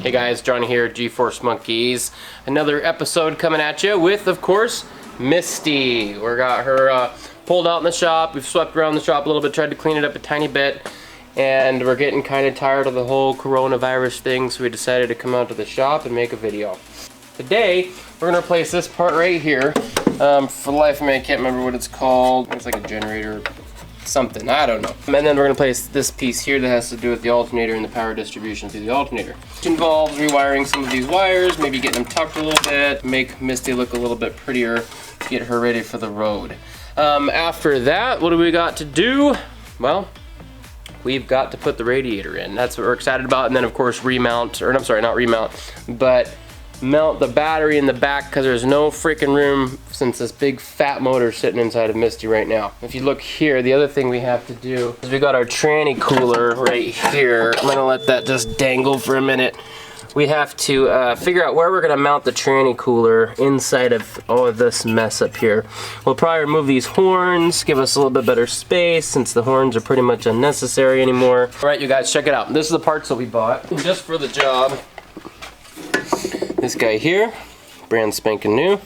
Hey guys, Johnny here, G-Force Monkeys. Another episode coming at you with, of course, Misty. We got her pulled out in the shop. We've swept around the shop a little bit, tried to clean it up a tiny bit, and we're getting kind of tired of the whole coronavirus thing, so we decided to come out to the shop and make a video. Today, we're gonna replace this part right here. For the life of me, I can't remember what it's called. It's like a generator, something, I don't know. And then we're gonna place this piece here that has to do with the alternator and the power distribution through the alternator. Which involves rewiring some of these wires, maybe getting them tucked a little bit, make Misty look a little bit prettier, get her ready for the road. After that, what do we got to do? Well, we've got to put the radiator in. That's what we're excited about. And then of course remount, or I'm sorry, not remount, but mount the battery in the back because there's no freaking room since this big fat motor is sitting inside of Misty right now. If you look here, the other thing we have to do is we got our tranny cooler right here. I'm gonna let that just dangle for a minute. We have to figure out where we're gonna mount the tranny cooler inside of all of this mess up here. We'll probably remove these horns, give us a little bit better space since the horns are pretty much unnecessary anymore. All right, you guys, check it out. This is the parts that we bought just for the job. This guy here, brand spanking new.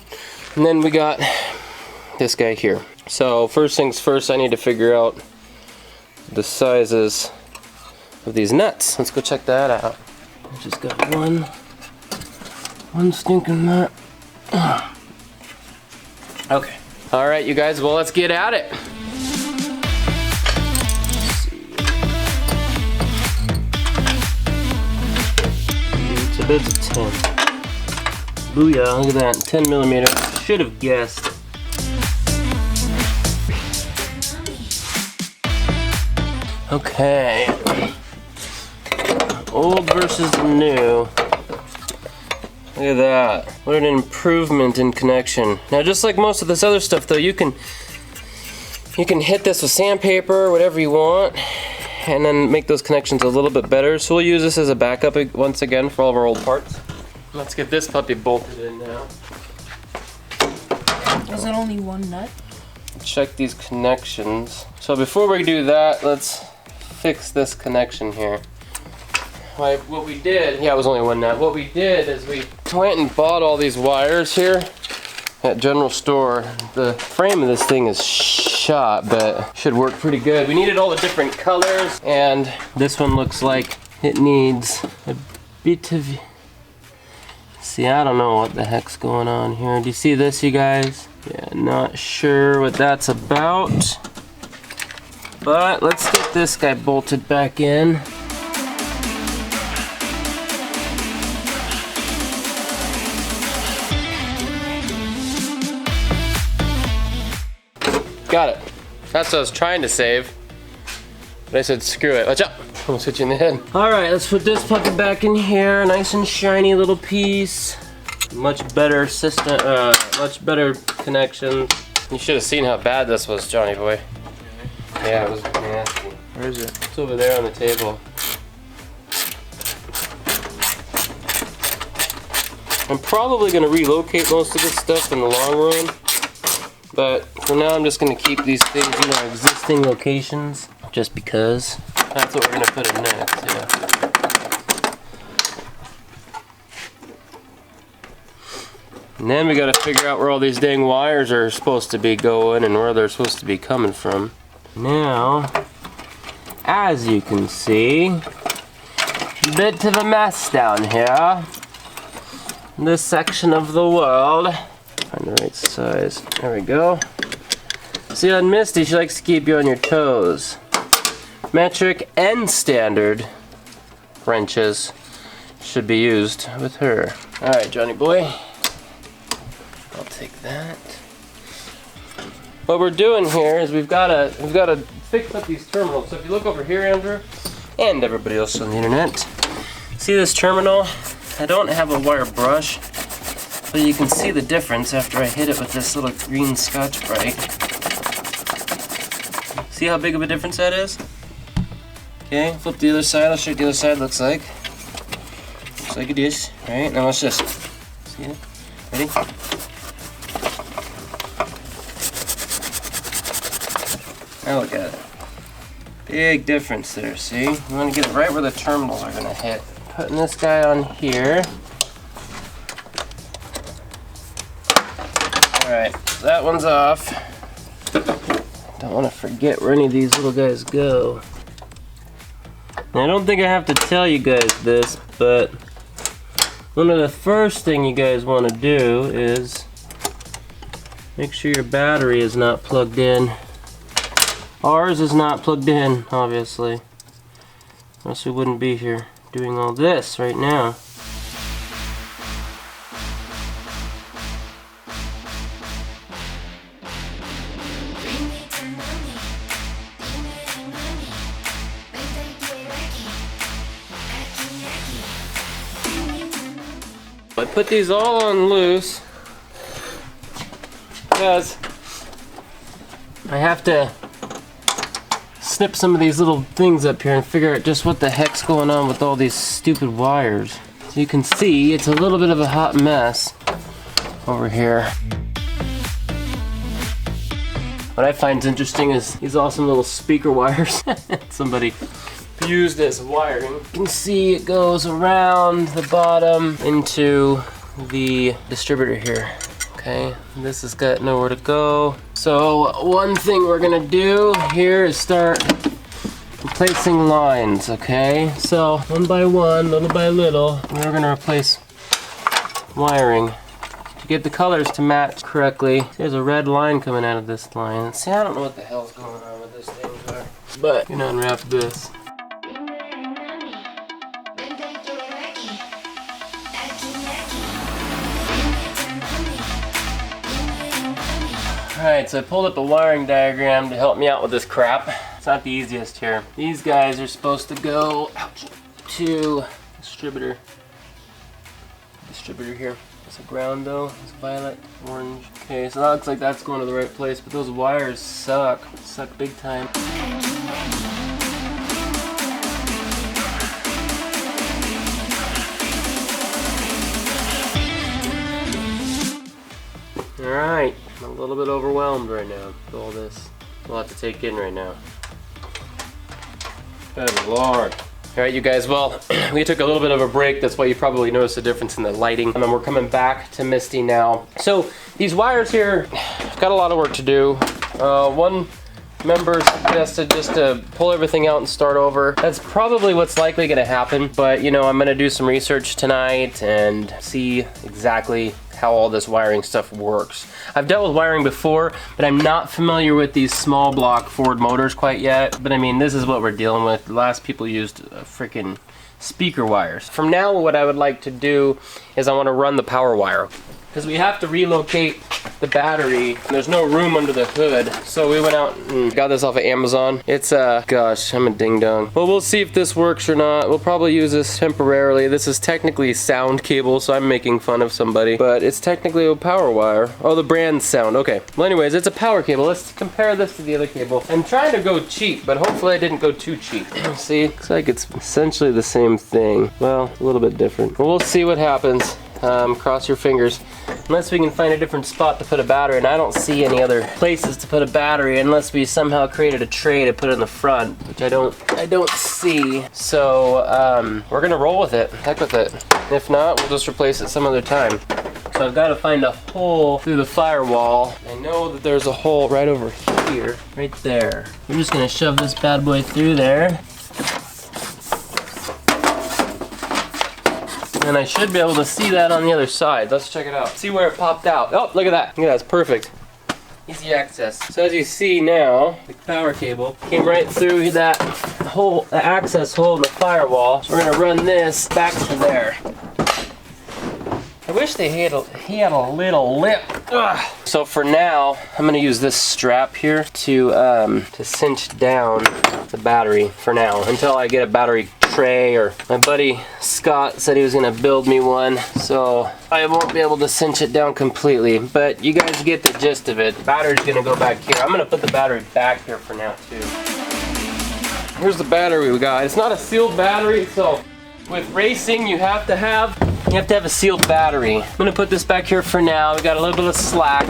And then we got this guy here. So first things first, I need to figure out the sizes of these nuts. Let's go check that out. I just got one stinking nut. Okay. All right, you guys, well, let's get at it. It's a bit of 10. Booyah, look at that, 10 millimeter. Should have guessed. Okay. Old versus new. Look at that. What an improvement in connection. Now, just like most of this other stuff though, you can hit this with sandpaper, whatever you want, and then make those connections a little bit better. So we'll use this as a backup once again for all of our old parts. Let's get this puppy bolted in now. Is it only one nut? Check these connections. So before we do that, let's fix this connection here. What we did, yeah, it was only one nut. What we did is we went and bought all these wires here at general store. The frame of this thing is shot, but should work pretty good. We needed all the different colors, and this one looks like it needs a bit of... See, I don't know what the heck's going on here. Do you see this, you guys? Yeah, not sure what that's about. But let's get this guy bolted back in. Got it. That's what I was trying to save. But I said, screw it. Watch out. Almost hit you in the head. All right, let's put this puppy back in here. Nice and shiny little piece. Much better system, much better connections. You should have seen how bad this was, Johnny boy. Yeah, it was nasty. Where is it? It's over there on the table. I'm probably gonna relocate most of this stuff in the long run. But for now, I'm just gonna keep these things in our existing locations, just because. That's what we're gonna put in next, yeah. And then we gotta figure out where all these dang wires are supposed to be going and where they're supposed to be coming from. Now, as you can see, a bit of a mess down here. This section of the world. Find the right size. There we go. See, on Misty, she likes to keep you on your toes. Metric and standard wrenches should be used with her. All right, Johnny boy. I'll take that. What we're doing here is we've got to fix up these terminals. So if you look over here, Andrew, and everybody else on the internet, see this terminal? I don't have a wire brush, but you can see the difference after I hit it with this little green Scotch-Brite. See how big of a difference that is? Okay, flip the other side. I'll show you what the other side looks like. Looks like it is. Alright, now let's just see it. Ready? Now look at it. Big difference there, see? We want to get it right where the terminals are going to hit. putting this guy on here. Alright, that one's off. Don't want to forget where any of these little guys go. Now, I don't think I have to tell you guys this, but one of the first thing you guys want to do is make sure your battery is not plugged in. Ours is not plugged in, obviously. Or else we wouldn't be here doing all this right now. I put these all on loose because I have to snip some of these little things up here and figure out just what the heck's going on with all these stupid wires. So you can see it's a little bit of a hot mess over here. What I find interesting is these awesome little speaker wires. Somebody used as wiring. You can see it goes around the bottom into the distributor here. Okay, this has got nowhere to go. So one thing we're gonna do here is start replacing lines, okay? So one by one, little by little, we're gonna replace wiring to get the colors to match correctly. There's a red line coming out of this line. See, I don't know what the hell's going on with this thing, but you know, unwrap this. Alright, so I pulled up a wiring diagram to help me out with this crap. It's not the easiest here. These guys are supposed to go to distributor here. It's a ground though. It's violet, orange. Okay, so that looks like that's going to the right place, but those wires suck. Suck big time. Alright, I'm a little bit overwhelmed right now with all this. We'll have to take in right now. Good Lord. Alright, you guys, well, we took a little bit of a break. That's why you probably noticed a difference in the lighting. And then we're coming back to Misty now. So, these wires here, got a lot of work to do. One member suggested just to pull everything out and start over. That's probably what's likely gonna happen. But, you know, I'm gonna do some research tonight and see exactly how all this wiring stuff works. I've dealt with wiring before, but I'm not familiar with these small block Ford motors quite yet. But I mean, this is what we're dealing with. The last people used freaking speaker wires. From now, what I would like to do is I want to run the power wire, because we have to relocate the battery. There's no room under the hood, so we went out and got this off of Amazon. It's gosh, I'm a ding dong. Well, we'll see if this works or not. We'll probably use this temporarily. This is technically sound cable, so I'm making fun of somebody, but it's technically a power wire. Oh, the brand Sound. Okay. Well, anyways, it's a power cable. Let's compare this to the other cable. I'm trying to go cheap, but hopefully I didn't go too cheap. See, looks like it's essentially the same thing. Well, a little bit different. Well, we'll see what happens. Cross your fingers. Unless we can find a different spot to put a battery, and I don't see any other places to put a battery unless we somehow created a tray to put in the front, which I don't see. So we're gonna roll with it. Heck with it. If not, we'll just replace it some other time. So I've got to find a hole through the firewall. I know that there's a hole right over here, right there. I'm just gonna shove this bad boy through there. And I should be able to see that on the other side. Let's check it out. See where it popped out. Oh, look at that. Look at that, it's perfect. Easy access. So as you see now, the power cable came right through that hole, the access hole in the firewall. So we're gonna run this back to there. I wish he had a little lip. Ugh. So for now, I'm gonna use this strap here to cinch down the battery for now, until I get a battery tray, or my buddy Scott said he was gonna build me one, so I won't be able to cinch it down completely, but you guys get the gist of it. The battery's gonna go back here. I'm gonna put the battery back here for now too. Here's the battery we got. It's not a sealed battery, so with racing you have to have a sealed battery. I'm gonna put this back here for now. We got a little bit of slack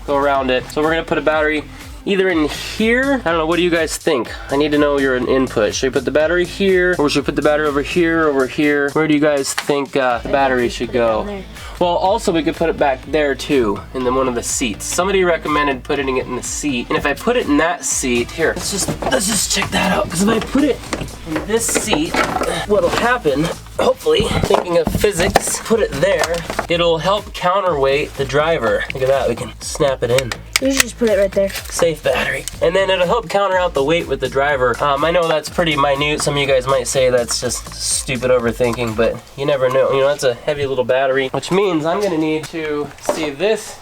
go around it, so we're gonna put a battery either in here. I don't know, what do you guys think? I need to know your input. Should we put the battery here, or should we put the battery over here, over here? Where do you guys think the battery should go? Well, also we could put it back there too, in one of the seats. Somebody recommended putting it in the seat, and if I put it in that seat, here, let's just check that out. Because if I put it in this seat, what'll happen, hopefully, thinking of physics, put it there, it'll help counterweight the driver. Look at that, we can snap it in. You should just put it right there. Safe battery. And then it'll help counter out the weight with the driver. I know that's pretty minute. Some of you guys might say that's just stupid overthinking, but you never know. You know, that's a heavy little battery, which means I'm gonna need to see this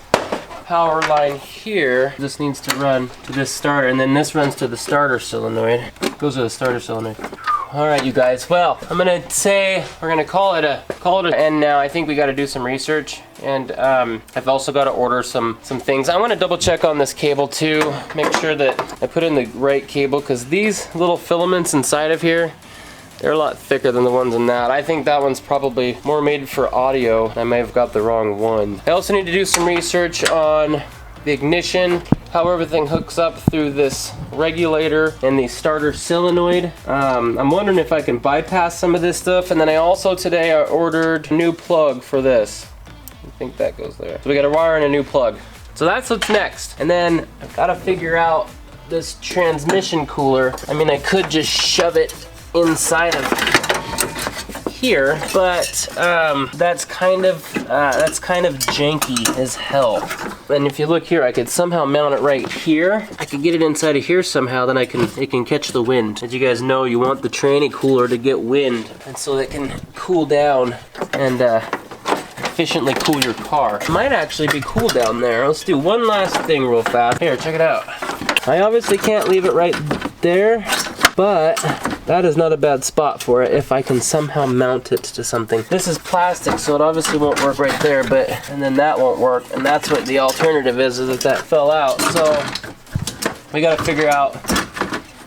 power line here. This needs to run to this starter, and then this runs to the starter solenoid. Goes to the starter solenoid. All right, you guys. Well, I'm gonna say we're gonna call it an end now. I think we got to do some research, and I've also got to order some things. I want to double check on this cable too. Make sure that I put in the right cable, because these little filaments inside of here, they're a lot thicker than the ones in that. I think that one's probably more made for audio. I may have got the wrong one. I also need to do some research on the ignition, how everything hooks up through this regulator and the starter solenoid. I'm wondering if I can bypass some of this stuff. And then I also today I ordered a new plug for this. I think that goes there. So we got a wire and a new plug. So that's what's next. And then I've got to figure out this transmission cooler. I mean, I could just shove it inside of here, but that's kind of janky as hell. And if you look here, I could somehow mount it right here. I could get it inside of here somehow, then it can catch the wind. As you guys know, you want the tranny cooler to get wind, and so it can cool down and efficiently cool your car. It might actually be cool down there. Let's do one last thing real fast. Here, check it out. I obviously can't leave it right there, but that is not a bad spot for it if I can somehow mount it to something. This is plastic, so it obviously won't work right there, and then that won't work, and that's what the alternative is that fell out. So we gotta figure out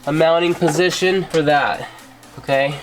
a mounting position for that, okay?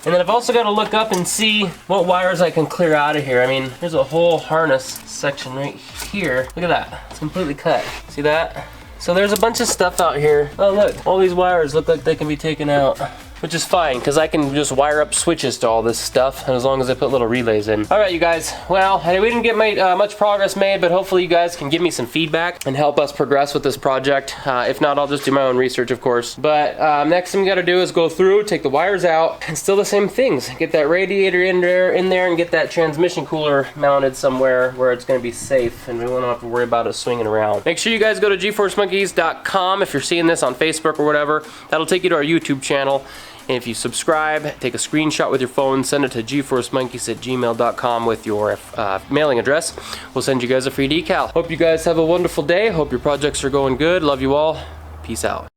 And then I've also got to look up and see what wires I can clear out of here. I mean, there's a whole harness section right here. Look at that, it's completely cut. See that? So there's a bunch of stuff out here. Oh look, all these wires look like they can be taken out, which is fine, because I can just wire up switches to all this stuff, and as long as I put little relays in. All right, you guys, well, we didn't get much progress made, but hopefully you guys can give me some feedback and help us progress with this project. If not, I'll just do my own research, of course. But next thing we gotta do is go through, take the wires out, and still the same things. Get that radiator in there, and get that transmission cooler mounted somewhere where it's gonna be safe, and we won't have to worry about it swinging around. Make sure you guys go to GeForceMonkeys.com if you're seeing this on Facebook or whatever. That'll take you to our YouTube channel. And if you subscribe, take a screenshot with your phone, send it to geforcemonkeys@gmail.com with your mailing address. We'll send you guys a free decal. Hope you guys have a wonderful day. Hope your projects are going good. Love you all. Peace out.